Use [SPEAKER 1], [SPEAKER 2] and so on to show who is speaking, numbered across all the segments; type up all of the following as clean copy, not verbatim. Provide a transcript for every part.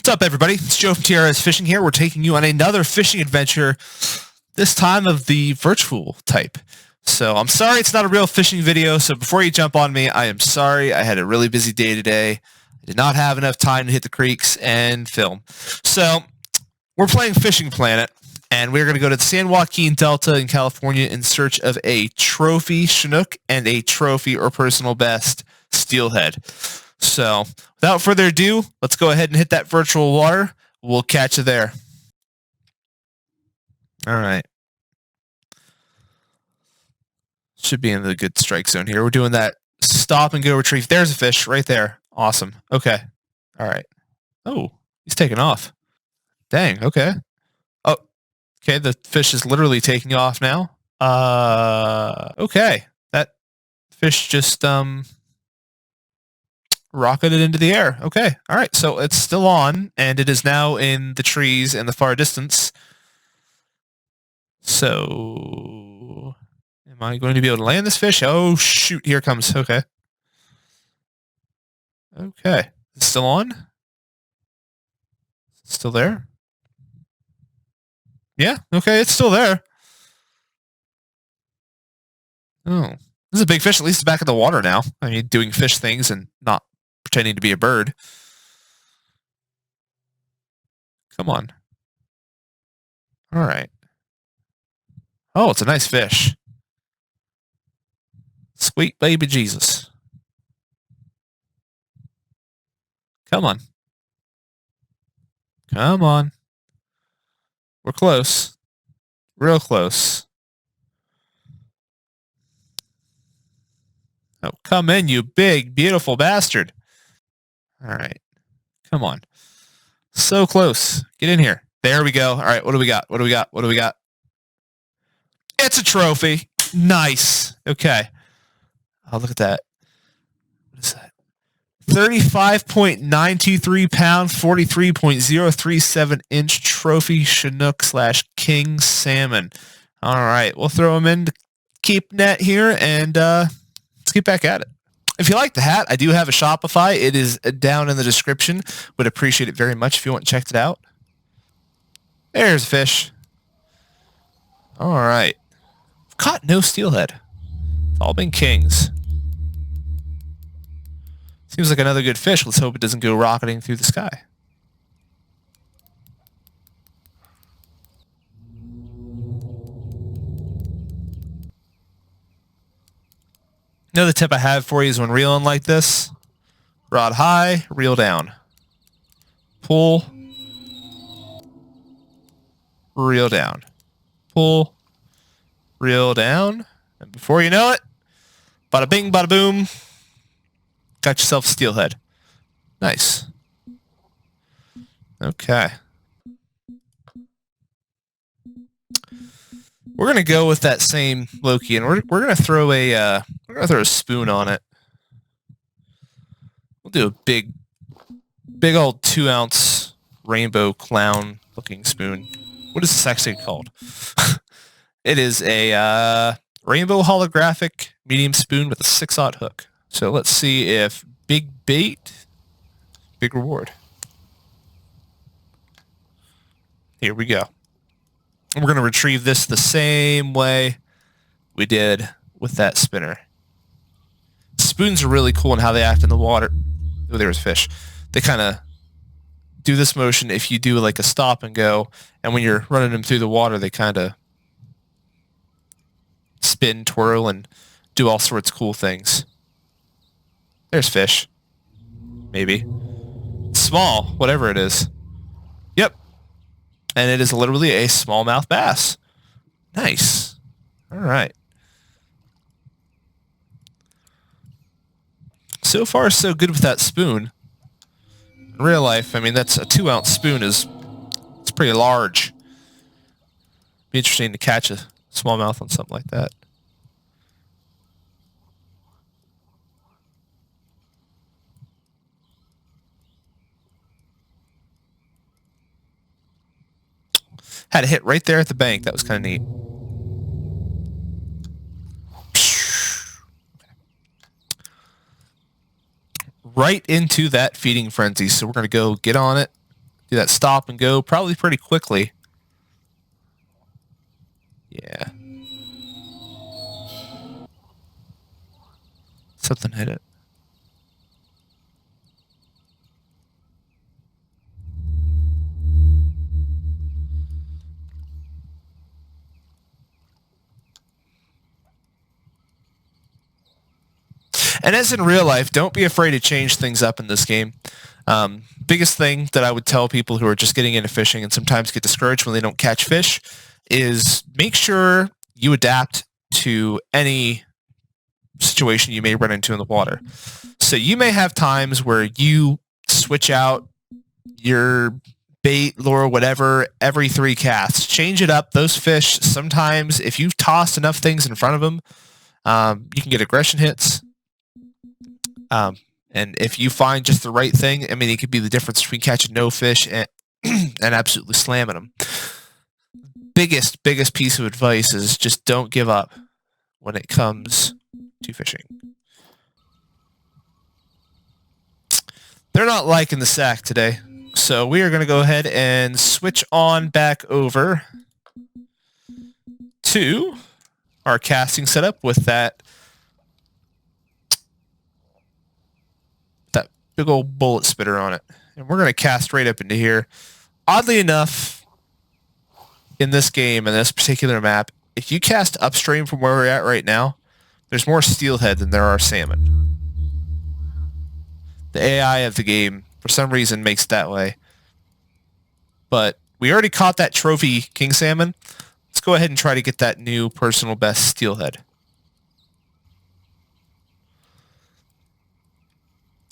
[SPEAKER 1] What's up, everybody? It's Joe from TRS Fishing here. We're taking you on another fishing adventure, this time of the virtual type. So I'm sorry it's not a real fishing video, so before you jump on me, I am sorry. I had a really busy day today. I did not have enough time to hit the creeks and film. So we're playing Fishing Planet, and we're going to go to the San Joaquin Delta in California in search of a trophy Chinook and a trophy or personal best steelhead. So without further ado, let's go ahead and hit that virtual water. We'll catch you there. All right. Should be in the good strike zone here. We're doing that stop and go retrieve. There's a fish right there. Awesome. Okay. All right. Oh, he's taking off. Dang. Okay. Oh, okay. The fish is literally taking off now. Okay. That fish just, rocketed into the air. Okay. All right. So it's still on, and it is now in the trees in the far distance. So am I going to be able to land this fish? Oh, shoot. Here it comes. Okay. Okay. It's still on? Still there? Yeah. Okay. It's still there. Oh, this is a big fish. At least it's back in the water now. I mean, doing fish things and not pretending to be a bird. Come on. All right. Oh, it's a nice fish. Sweet baby Jesus. Come on. Come on. We're close. Real close. Oh, come in, you big, beautiful bastard. All right. Come on. So close. Get in here. There we go. All right. What do we got? What do we got? What do we got? It's a trophy. Nice. Okay. Oh, look at that. What is that? 35.923 pound, 43.037 inch trophy Chinook / king salmon. All right. We'll throw them in to keep net here, and let's get back at it. If you like the hat, I do have a Shopify. It is down in the description. Would appreciate it very much if you want to check it out. There's a fish. All right. Caught no steelhead. It's all been kings. Seems like another good fish. Let's hope it doesn't go rocketing through the sky. Another tip I have for you is when reeling like this, rod high, reel down. Pull, reel down. Pull, reel down. And before you know it, bada bing, bada boom, got yourself a steelhead. Nice. Okay. We're gonna go with that same Loki, and we're gonna throw a spoon on it. We'll do a big old 2-ounce rainbow clown looking spoon. What is this actually called? It is a rainbow holographic medium spoon with a 6/0 hook. So let's see if big bait, big reward. Here we go. We're going to retrieve this the same way we did with that spinner. Spoons are really cool in how they act in the water. Oh, there was fish. They kind of do this motion if you do like a stop and go, and when you're running them through the water, they kind of spin, twirl, and do all sorts of cool things. There's fish. Maybe. Small, whatever it is. Yep. And it is literally a smallmouth bass. Nice. All right. So far, so good with that spoon. In real life, I mean, that's a 2-ounce spoon it's pretty large. Be interesting to catch a smallmouth on something like that. Had a hit right there at the bank. That was kind of neat. Right into that feeding frenzy. So we're going to go get on it do that stop and go probably pretty quickly. Yeah. Something hit it. And as in real life, don't be afraid to change things up in this game. Biggest thing that I would tell people who are just getting into fishing and sometimes get discouraged when they don't catch fish is make sure you adapt to any situation you may run into in the water. So you may have times where you switch out your bait, lure, whatever, every 3 casts. Change it up. Those fish, sometimes if you toss enough things in front of them, you can get aggression hits. And if you find just the right thing, I mean, it could be the difference between catching no fish and, and absolutely slamming them. Biggest piece of advice is just don't give up when it comes to fishing. They're not liking the sack today, so we are going to go ahead and switch on back over to our casting setup with that big old bullet spitter on it. And we're going to cast right up into here. Oddly enough, in this game, in this particular map, if you cast upstream from where we're at right now, there's more steelhead than there are salmon. The AI of the game, for some reason, makes it that way. But we already caught that trophy king salmon. Let's go ahead and try to get that new personal best steelhead.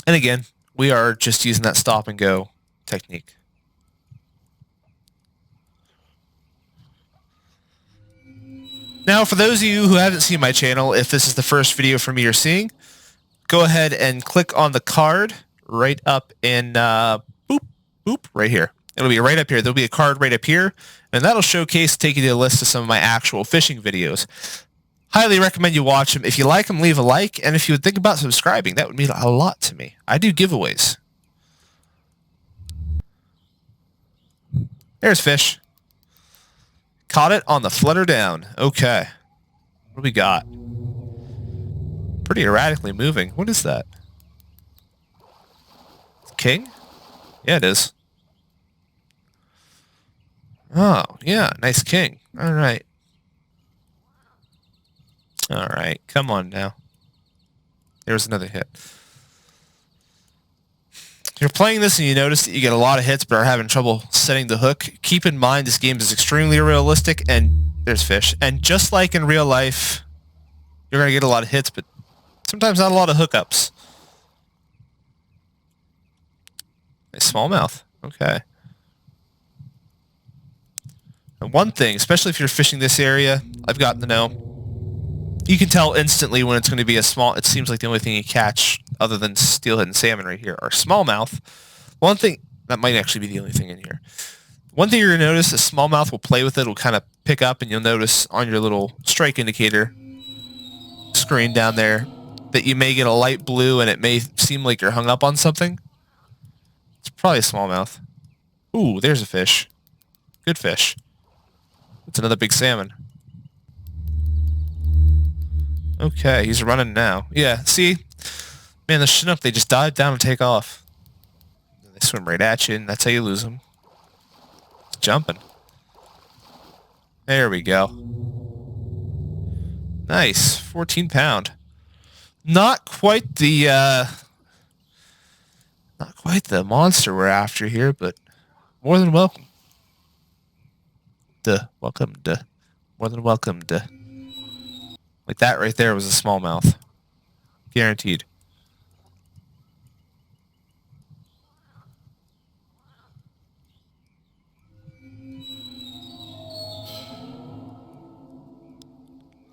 [SPEAKER 1] And again, we are just using that stop and go technique. Now, for those of you who haven't seen my channel, if this is the first video from me you're seeing, go ahead and click on the card right up in, boop, right here. It'll be right up here. There'll be a card right up here, and that'll showcase, take you to a list of some of my actual fishing videos. Highly recommend you watch them. If you like them, leave a like, and if you would think about subscribing, that would mean a lot to me. I do giveaways. There's fish. Caught it on the flutter down. Okay. What do we got? Pretty erratically moving. What is that? King? Yeah, it is. Oh, yeah. Nice king. All right. All right. Come on now. There's another hit. If you're playing this and you notice that you get a lot of hits but are having trouble setting the hook, keep in mind this game is extremely realistic, and there's fish. And just like in real life, you're going to get a lot of hits, but sometimes not a lot of hookups. Nice smallmouth. Okay. And one thing, especially if you're fishing this area, I've gotten to know, you can tell instantly when it's going to be a small, it seems like the only thing you catch other than steelhead and salmon right here are smallmouth. One thing, that might actually be the only thing in here. One thing you're going to notice, a smallmouth will play with it, will kind of pick up, and you'll notice on your little strike indicator screen down there that you may get a light blue and it may seem like you're hung up on something. It's probably a smallmouth. Ooh, there's a fish. Good fish. It's another big salmon. Okay, he's running now. Yeah, see? Man, the Chinook, they just dive down and take off. They swim right at you, and that's how you lose them. It's jumping. There we go. Nice. 14 pound. Not quite the monster we're after here, but more than welcome. Welcome. More than welcome. Like that right there was a smallmouth. Guaranteed.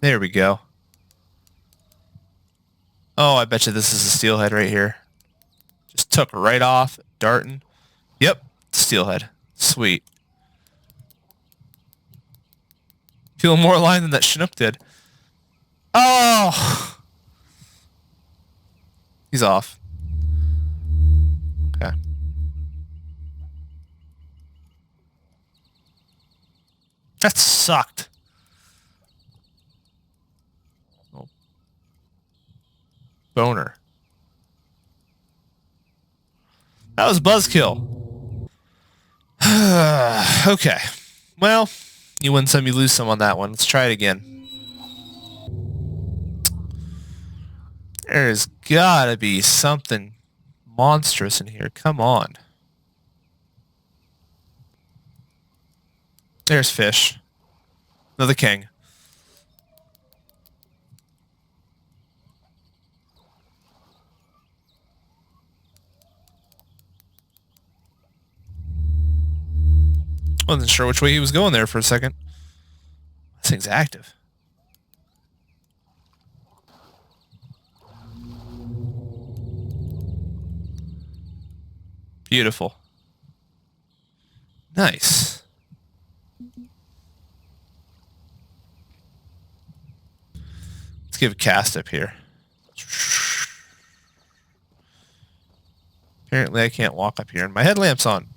[SPEAKER 1] There we go. Oh, I bet you this is a steelhead right here. Just took right off, darting. Yep, steelhead. Sweet. Feeling more aligned than that Chinook did. Oh! He's off. Okay. That sucked. Oh. Boner. That was buzzkill. Okay. Well, you win some, you lose some on that one. Let's try it again. There's gotta be something monstrous in here. Come on. There's fish. Another king. Wasn't sure which way he was going there for a second. This thing's active. Beautiful. Nice. Let's give a cast up here. Apparently I can't walk up here and my headlamp's on.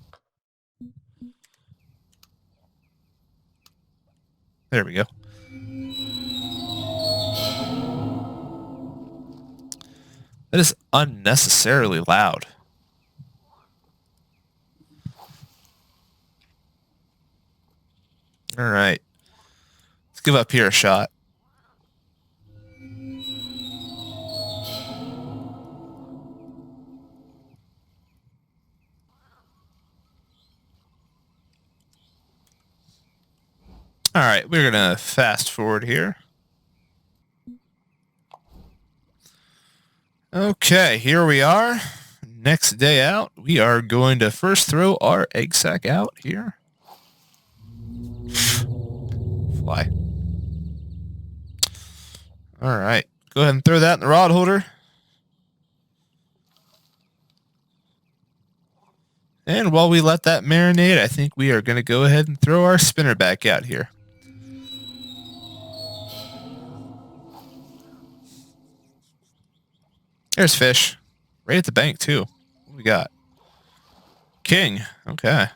[SPEAKER 1] There we go. That is unnecessarily loud. All right. Let's give up here a shot. All right, we're going to fast forward here. Okay, here we are. Next day out, we are going to first throw our egg sac out here. Fly. All right, go ahead and throw that in the rod holder. And while we let that marinate, I think we are going to go ahead and throw our spinner back out here. There's fish. Right at the bank, too. What do we got? King. Okay.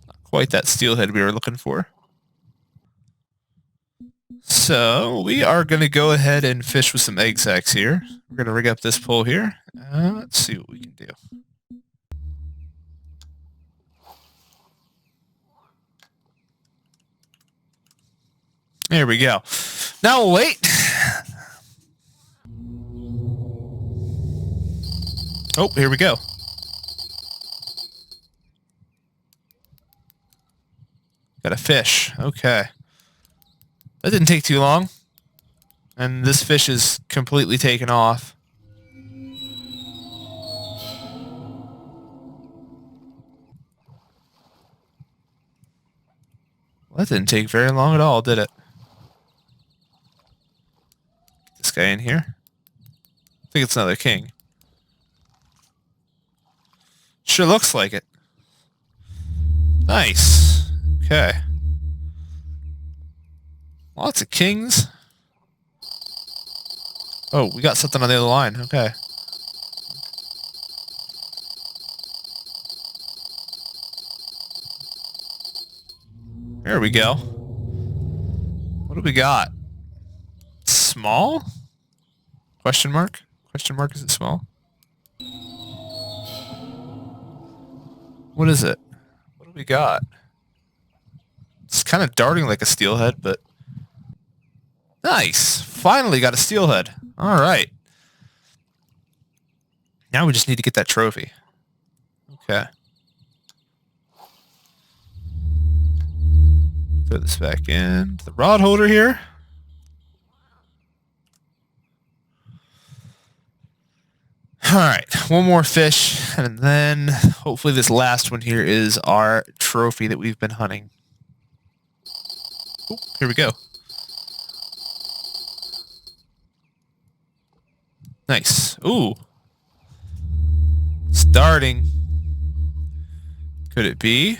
[SPEAKER 1] Not quite that steelhead we were looking for. So we are going to go ahead and fish with some egg sacs here. We're going to rig up this pole here. Let's see what we can do. There we go. Now we'll wait. Oh, here we go. Got a fish. Okay. That didn't take too long. And this fish is completely taken off. Well, that didn't take very long at all, did it? Get this guy in here. I think it's another king. Sure looks like it. Nice. Okay. Lots of kings. Oh, we got something on the other line. Okay. There we go. What do we got? Small? Question mark? Question mark, is it small? What is it? What do we got? It's kind of darting like a steelhead, but... Nice! Finally got a steelhead. Alright. Now we just need to get that trophy. Okay. Throw this back in the rod holder here. Alright, one more fish, and then hopefully this last one here is our trophy that we've been hunting. Ooh, here we go. Nice. Ooh. Starting. Could it be?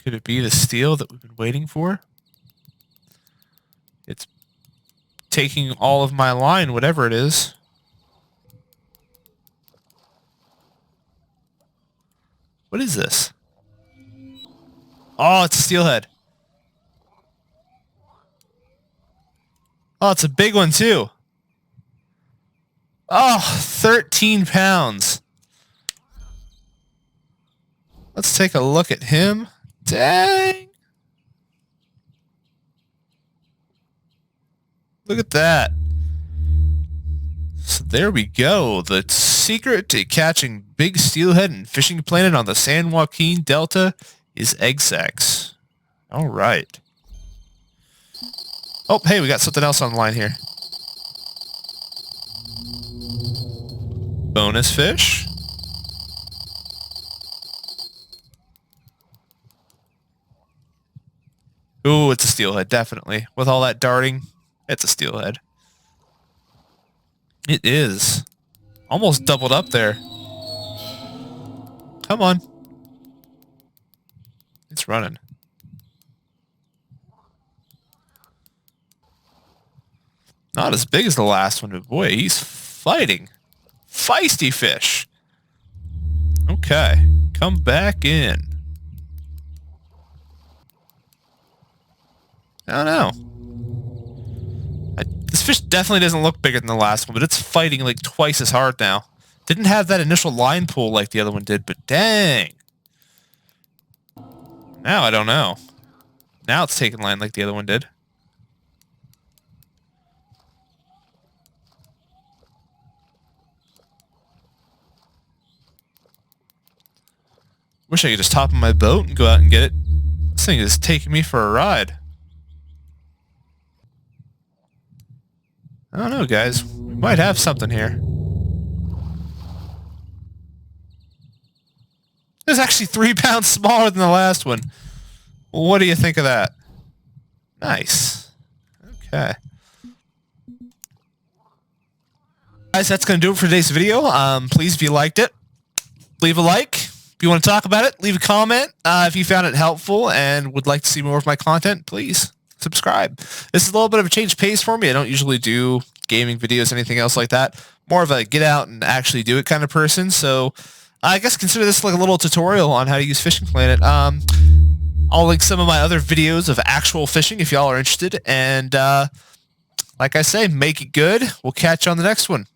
[SPEAKER 1] Could it be the steel that we've been waiting for? It's taking all of my line, whatever it is. What is this? Oh, it's a steelhead. Oh, it's a big one too. Oh, 13 pounds. Let's take a look at him. Dang. Look at that. So there we go. The secret to catching big steelhead and fishing planet on the San Joaquin Delta is egg sacs. All right. Oh, hey, we got something else on the line here. Bonus fish. Ooh, it's a steelhead, definitely. With all that darting, it's a steelhead. It is. Almost doubled up there. Come on. It's running. Not as big as the last one, but boy, he's fighting. Feisty fish. Okay. Come back in. I don't know. This fish definitely doesn't look bigger than the last one, but it's fighting like twice as hard now. Didn't have that initial line pull like the other one did, but dang. Now I don't know. Now it's taking line like the other one did. Wish I could just hop on my boat and go out and get it. This thing is taking me for a ride. I don't know, guys. We might have something here. It's actually 3 pounds smaller than the last one. What do you think of that? Nice. Okay. Guys, that's going to do it for today's video. Please, if you liked it, leave a like. If you want to talk about it, leave a comment. If you found it helpful and would like to see more of my content, please subscribe. This is a little bit of a change of pace for me. I don't usually do gaming videos, anything else like that. More of a get out and actually do it kind of person. So I guess consider this like a little tutorial on how to use Fishing Planet. I'll link some of my other videos of actual fishing if y'all are interested. And like I say, make it good. We'll catch you on the next one.